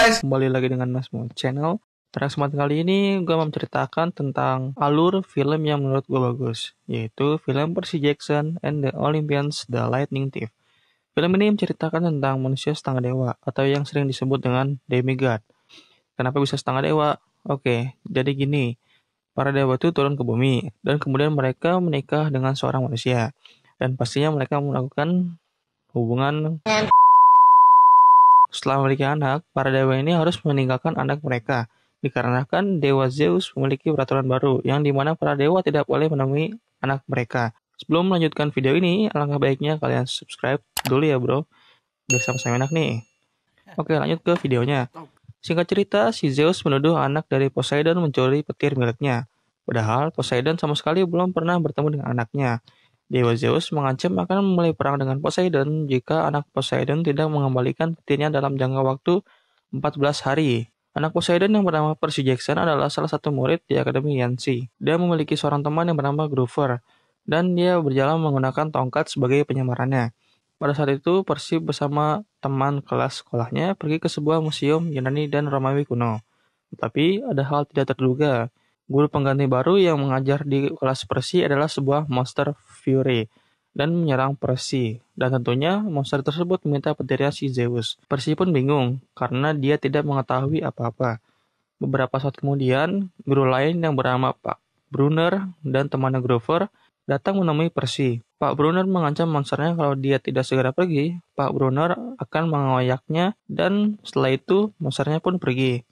guys, kembali lagi dengan Masmo Channel. Pada kesempatan kali ini gue mau menceritakan tentang alur film yang menurut gue bagus, yaitu film Percy Jackson and the Olympians The Lightning Thief. Film ini menceritakan tentang manusia setengah dewa atau yang sering disebut dengan demigod. Kenapa bisa setengah dewa? Oke, jadi gini. Para dewa itu turun ke bumi dan kemudian mereka menikah dengan seorang manusia. Dan pastinya mereka melakukan hubungan. Setelah memiliki anak, para dewa ini harus meninggalkan anak mereka, dikarenakan Dewa Zeus memiliki peraturan baru, yang dimana para dewa tidak boleh menemui anak mereka. Sebelum melanjutkan video ini, alangkah baiknya kalian subscribe dulu ya bro, biar sama-sama enak nih. Oke, lanjut ke videonya. Singkat cerita, si Zeus menuduh anak dari Poseidon mencuri petir miliknya. Padahal Poseidon sama sekali belum pernah bertemu dengan anaknya. Dewa Zeus mengancam akan memulai perang dengan Poseidon jika anak Poseidon tidak mengembalikan petirnya dalam jangka waktu 14 hari. Anak Poseidon yang bernama Percy Jackson adalah salah satu murid di Akademi Yancy. Dia memiliki seorang teman yang bernama Grover, dan dia berjalan menggunakan tongkat sebagai penyamarannya. Pada saat itu, Percy bersama teman kelas sekolahnya pergi ke sebuah museum Yunani dan Romawi kuno. Tetapi ada hal tidak terduga. Guru pengganti baru yang mengajar di kelas Percy adalah sebuah monster Fury dan menyerang Percy. Dan tentunya monster tersebut meminta petirnya si Zeus. Percy pun bingung karena dia tidak mengetahui apa-apa. Beberapa saat kemudian, guru lain yang bernama Pak Brunner dan temannya Grover datang menemui Percy. Pak Brunner mengancam monsternya kalau dia tidak segera pergi, Pak Brunner akan mengoyaknya dan setelah itu monsternya pun pergi.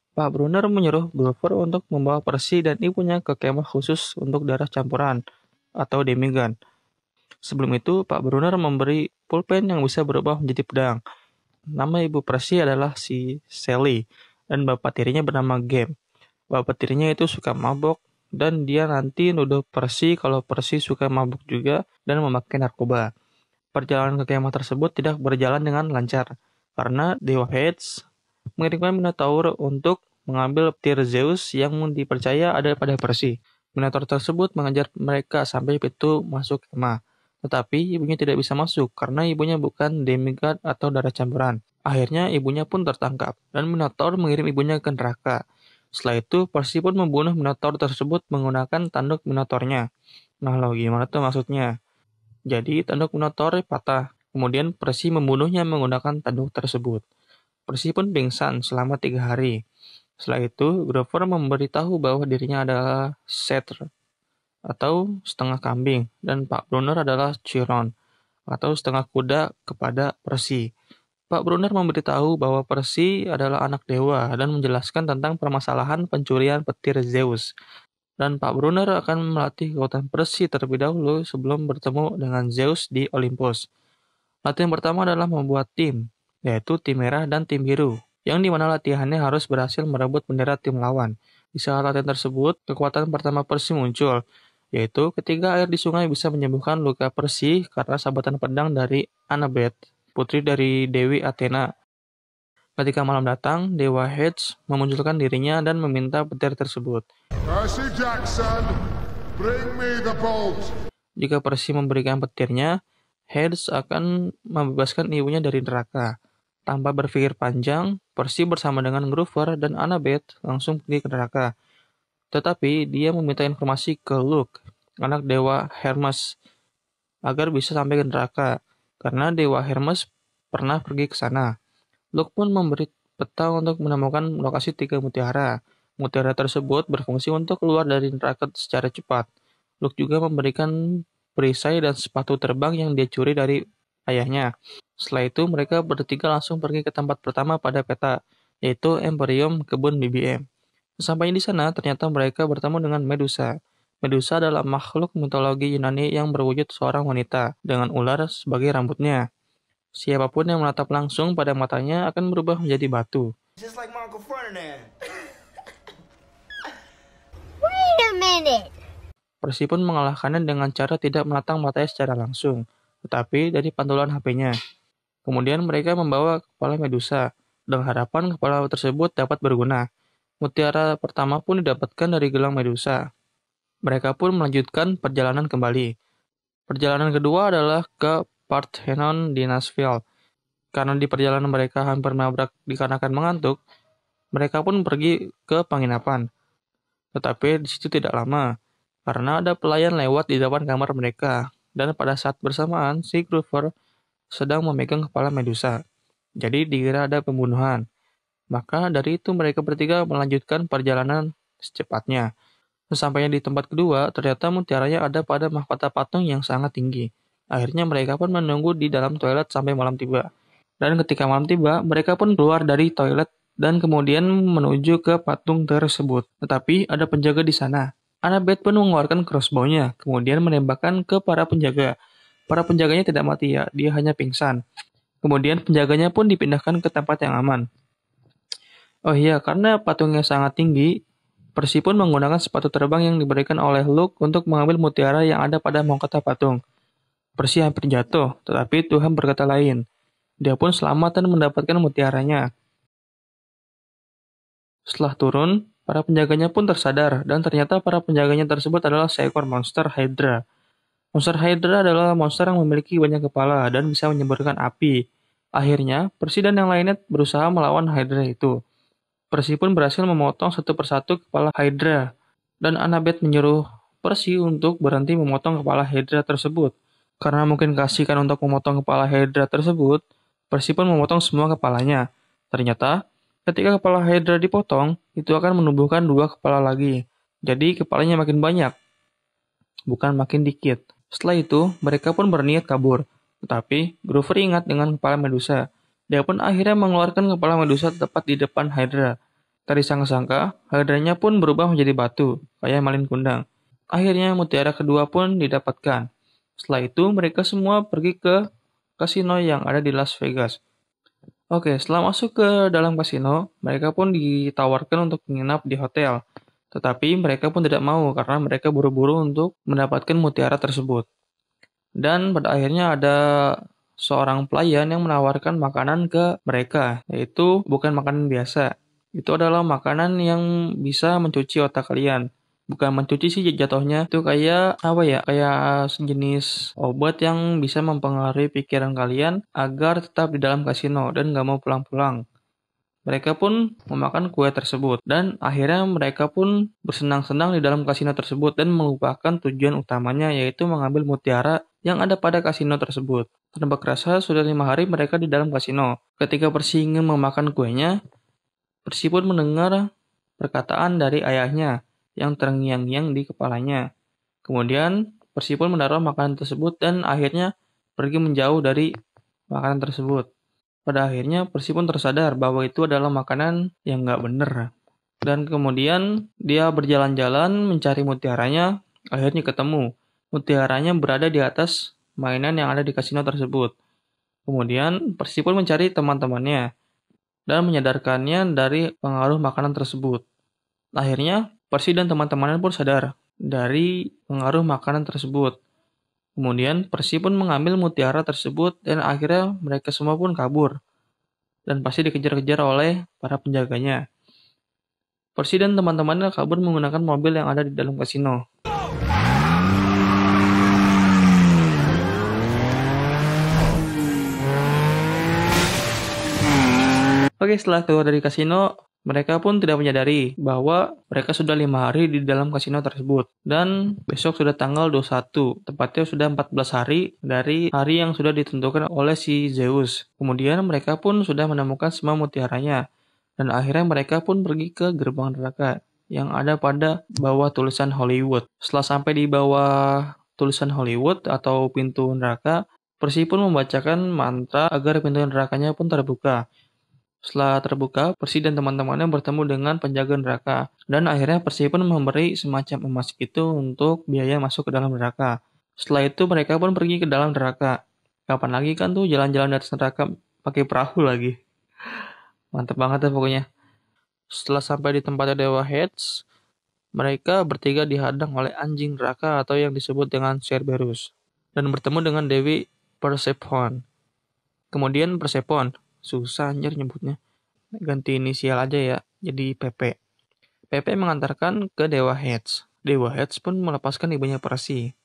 Pak Brunner menyuruh Grover untuk membawa Percy dan ibunya ke kemah khusus untuk darah campuran atau demigod. Sebelum itu, Pak Brunner memberi pulpen yang bisa berubah menjadi pedang. Nama ibu Percy adalah si Sally dan bapak tirinya bernama Game. Bapak tirinya itu suka mabok dan dia nanti nuduh Percy kalau Percy suka mabuk juga dan memakai narkoba. Perjalanan ke kemah tersebut tidak berjalan dengan lancar karena Dewa Hades mengirimkan Minotaur untuk mengambil petir Zeus yang dipercaya ada pada Percy. Minotaur tersebut mengejar mereka sampai pintu masuk kemah. Tetapi ibunya tidak bisa masuk karena ibunya bukan demigod atau darah campuran. Akhirnya ibunya pun tertangkap dan Minotaur mengirim ibunya ke neraka. Setelah itu, Percy pun membunuh Minotaur tersebut menggunakan tanduk Minotaurnya. Nah lo gimana tuh maksudnya? Jadi tanduk Minotaur patah. Kemudian Percy membunuhnya menggunakan tanduk tersebut. Percy pun pingsan selama 3 hari. Setelah itu, Grover memberitahu bahwa dirinya adalah Setter atau setengah kambing dan Pak Brunner adalah Chiron atau setengah kuda kepada Percy. Pak Brunner memberitahu bahwa Percy adalah anak dewa dan menjelaskan tentang permasalahan pencurian petir Zeus. Dan Pak Brunner akan melatih kekuatan Percy terlebih dahulu sebelum bertemu dengan Zeus di Olympus. Latihan pertama adalah membuat tim, yaitu tim merah dan tim biru, yang dimana latihannya harus berhasil merebut bendera tim lawan. Di saat latihan tersebut, kekuatan pertama Percy muncul, yaitu ketika air di sungai bisa menyembuhkan luka Percy karena sabatan pedang dari Annabeth, putri dari Dewi Athena. Ketika malam datang, Dewa Hades memunculkan dirinya dan meminta petir tersebut. Percy Jackson, bring me the bolt. Jika Percy memberikan petirnya, Hades akan membebaskan ibunya dari neraka. Tanpa berpikir panjang, Percy bersama dengan Grover dan Annabeth langsung pergi ke neraka. Tetapi dia meminta informasi ke Luke, anak dewa Hermes, agar bisa sampai ke neraka, karena dewa Hermes pernah pergi ke sana. Luke pun memberi peta untuk menemukan lokasi 3 mutiara. Mutiara tersebut berfungsi untuk keluar dari neraka secara cepat. Luke juga memberikan perisai dan sepatu terbang yang dia curi dari ayahnya. Setelah itu, mereka bertiga langsung pergi ke tempat pertama pada peta, yaitu Emporium Kebun BBM. Sesampainya di sana, ternyata mereka bertemu dengan Medusa. Medusa adalah makhluk mitologi Yunani yang berwujud seorang wanita, dengan ular sebagai rambutnya. Siapapun yang menatap langsung pada matanya akan berubah menjadi batu. Just like my Uncle Ferdinand. Wait a minute. Percy pun mengalahkannya dengan cara tidak menatang matanya secara langsung, tetapi dari pantulan HP-nya. Kemudian mereka membawa kepala Medusa, dengan harapan kepala tersebut dapat berguna. Mutiara pertama pun didapatkan dari gelang Medusa. Mereka pun melanjutkan perjalanan kembali. Perjalanan kedua adalah ke Parthenon di Nashville. Karena di perjalanan mereka hampir menabrak dikarenakan mengantuk, mereka pun pergi ke penginapan. Tetapi di situ tidak lama, karena ada pelayan lewat di depan kamar mereka. Dan pada saat bersamaan, si Grover sedang memegang kepala Medusa. Jadi dikira ada pembunuhan. Maka dari itu mereka bertiga melanjutkan perjalanan secepatnya. Sesampainya di tempat kedua, ternyata mutiaranya ada pada mahkota patung yang sangat tinggi. Akhirnya mereka pun menunggu di dalam toilet sampai malam tiba. Dan ketika malam tiba, mereka pun keluar dari toilet dan kemudian menuju ke patung tersebut. Tetapi ada penjaga di sana. Annabeth pun mengeluarkan crossbow-nya, kemudian menembakkan ke para penjaga. Para penjaganya tidak mati ya, dia hanya pingsan. Kemudian penjaganya pun dipindahkan ke tempat yang aman. Oh iya, karena patungnya sangat tinggi, Percy pun menggunakan sepatu terbang yang diberikan oleh Luke untuk mengambil mutiara yang ada pada mahkota patung. Percy hampir jatuh, tetapi Tuhan berkata lain. Dia pun selamat dan mendapatkan mutiaranya. Setelah turun, para penjaganya pun tersadar, dan ternyata para penjaganya tersebut adalah seekor monster Hydra. Monster Hydra adalah monster yang memiliki banyak kepala dan bisa menyemburkan api. Akhirnya, Percy dan yang lainnya berusaha melawan Hydra itu. Percy pun berhasil memotong satu persatu kepala Hydra, dan Annabeth menyuruh Percy untuk berhenti memotong kepala Hydra tersebut. Karena mungkin keasikan untuk memotong kepala Hydra tersebut, Percy pun memotong semua kepalanya. Ternyata, ketika kepala Hydra dipotong, itu akan menumbuhkan 2 kepala lagi. Jadi kepalanya makin banyak, bukan makin dikit. Setelah itu, mereka pun berniat kabur. Tetapi, Grover ingat dengan kepala Medusa. Dia pun akhirnya mengeluarkan kepala Medusa tepat di depan Hydra. Tak disangka-sangka, Hydranya pun berubah menjadi batu, kayak malin kundang. Akhirnya mutiara kedua pun didapatkan. Setelah itu, mereka semua pergi ke kasino yang ada di Las Vegas. Oke, setelah masuk ke dalam kasino, mereka pun ditawarkan untuk menginap di hotel. Tetapi mereka pun tidak mau karena mereka buru-buru untuk mendapatkan mutiara tersebut. Dan pada akhirnya ada seorang pelayan yang menawarkan makanan ke mereka, yaitu bukan makanan biasa. Itu adalah makanan yang bisa mencuci otak kalian. Bukan mencuci sih jatuhnya, itu kayak apa ya? Kayak sejenis obat yang bisa mempengaruhi pikiran kalian agar tetap di dalam kasino dan nggak mau pulang-pulang. Mereka pun memakan kue tersebut, dan akhirnya mereka pun bersenang-senang di dalam kasino tersebut dan melupakan tujuan utamanya, yaitu mengambil mutiara yang ada pada kasino tersebut. Tanpa kerasa, sudah 5 hari mereka di dalam kasino. Ketika Percy ingin memakan kuenya, Percy pun mendengar perkataan dari ayahnya yang terngiang-ngiang di kepalanya. Kemudian, Percy pun menaruh makanan tersebut dan akhirnya pergi menjauh dari makanan tersebut. Pada akhirnya, Percy pun tersadar bahwa itu adalah makanan yang nggak bener. Dan kemudian, dia berjalan-jalan mencari mutiaranya, akhirnya ketemu. Mutiaranya berada di atas mainan yang ada di kasino tersebut. Kemudian, Percy pun mencari teman-temannya dan menyadarkannya dari pengaruh makanan tersebut. Akhirnya, Percy dan teman-temannya pun sadar dari pengaruh makanan tersebut. Kemudian, Percy pun mengambil mutiara tersebut dan akhirnya mereka semua pun kabur. Dan pasti dikejar-kejar oleh para penjaganya. Percy dan teman-temannya kabur menggunakan mobil yang ada di dalam kasino. Oke, setelah keluar dari kasino, mereka pun tidak menyadari bahwa mereka sudah 5 hari di dalam kasino tersebut. Dan besok sudah tanggal 21, tepatnya sudah 14 hari dari hari yang sudah ditentukan oleh si Zeus. Kemudian mereka pun sudah menemukan semua mutiaranya. Dan akhirnya mereka pun pergi ke gerbang neraka yang ada pada bawah tulisan Hollywood. Setelah sampai di bawah tulisan Hollywood atau pintu neraka, Percy pun membacakan mantra agar pintu nerakanya pun terbuka. Setelah terbuka, Percy dan teman-temannya bertemu dengan penjaga neraka. Dan akhirnya Percy pun memberi semacam emas itu untuk biaya masuk ke dalam neraka. Setelah itu mereka pun pergi ke dalam neraka. Kapan lagi kan tuh jalan-jalan di atas neraka pakai perahu lagi. Mantap banget ya pokoknya. Setelah sampai di tempatnya Dewa Hades, mereka bertiga dihadang oleh anjing neraka atau yang disebut dengan Cerberus. Dan bertemu dengan Dewi Persephone. Kemudian Persephone, susah anjir nyebutnya. Ganti inisial aja ya, jadi PP. PP mengantarkan ke Dewa Hades. Dewa Hades pun melepaskan ibunya Percy.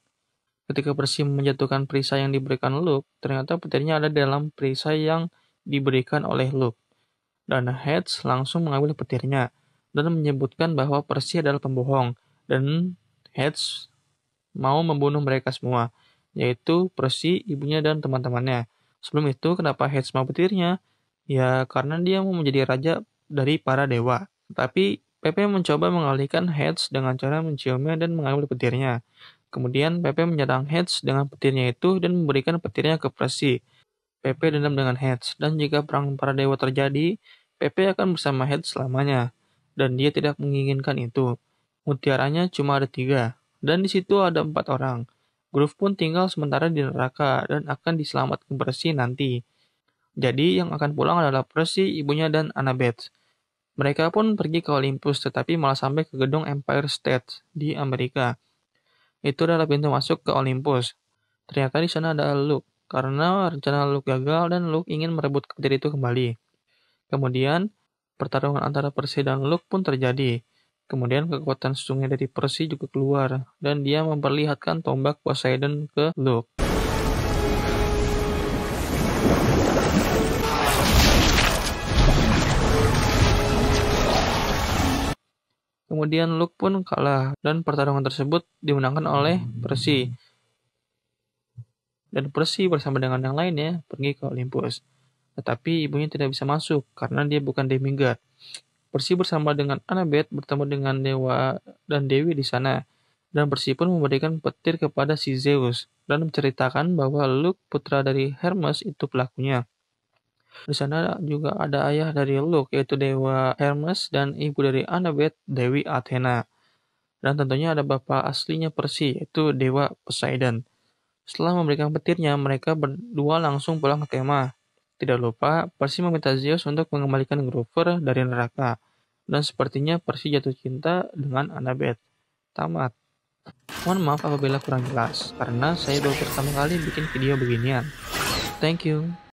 Ketika Percy menjatuhkan perisai yang diberikan Luke, ternyata petirnya ada dalam perisai yang diberikan oleh Luke. Dan Hedge langsung mengambil petirnya dan menyebutkan bahwa Percy adalah pembohong, dan Hedge mau membunuh mereka semua, yaitu Percy, ibunya, dan teman-temannya. Sebelum itu, kenapa Hedge mau petirnya? Ya, karena dia mau menjadi raja dari para dewa. Tapi Pepe mencoba mengalihkan Hedge dengan cara menciumnya dan mengambil petirnya. Kemudian Pepe menyerang Hedge dengan petirnya itu dan memberikan petirnya ke Percy. Pepe dendam dengan Hedge, dan jika perang para dewa terjadi, Pepe akan bersama Hedge selamanya. Dan dia tidak menginginkan itu. Mutiaranya cuma ada 3, dan di situ ada 4 orang. Groove pun tinggal sementara di neraka dan akan diselamatkan Percy nanti. Jadi yang akan pulang adalah Percy, ibunya, dan Annabeth. Mereka pun pergi ke Olympus, tetapi malah sampai ke gedung Empire State di Amerika. Itu adalah pintu masuk ke Olympus. Ternyata di sana ada Luke, karena rencana Luke gagal dan Luke ingin merebut petir itu kembali. Kemudian, pertarungan antara Percy dan Luke pun terjadi. Kemudian kekuatan sesungguhnya dari Percy juga keluar, dan dia memperlihatkan tombak Poseidon ke Luke. Kemudian Luke pun kalah, dan pertarungan tersebut dimenangkan oleh Percy. Dan Percy bersama dengan yang lainnya pergi ke Olympus. Tetapi ibunya tidak bisa masuk, karena dia bukan demigod. Percy bersama dengan Annabeth bertemu dengan dewa dan dewi di sana. Dan Percy pun memberikan petir kepada si Zeus, dan menceritakan bahwa Luke, putra dari Hermes, itu pelakunya. Di sana juga ada ayah dari Luke, yaitu dewa Hermes, dan ibu dari Annabeth, Dewi Athena. Dan tentunya ada bapak aslinya Percy, yaitu dewa Poseidon. Setelah memberikan petirnya, mereka berdua langsung pulang ke kemah. Tidak lupa, Percy meminta Zeus untuk mengembalikan Grover dari neraka. Dan sepertinya Percy jatuh cinta dengan Annabeth. Tamat. Mohon maaf apabila kurang jelas, karena saya baru pertama kali bikin video beginian. Thank you.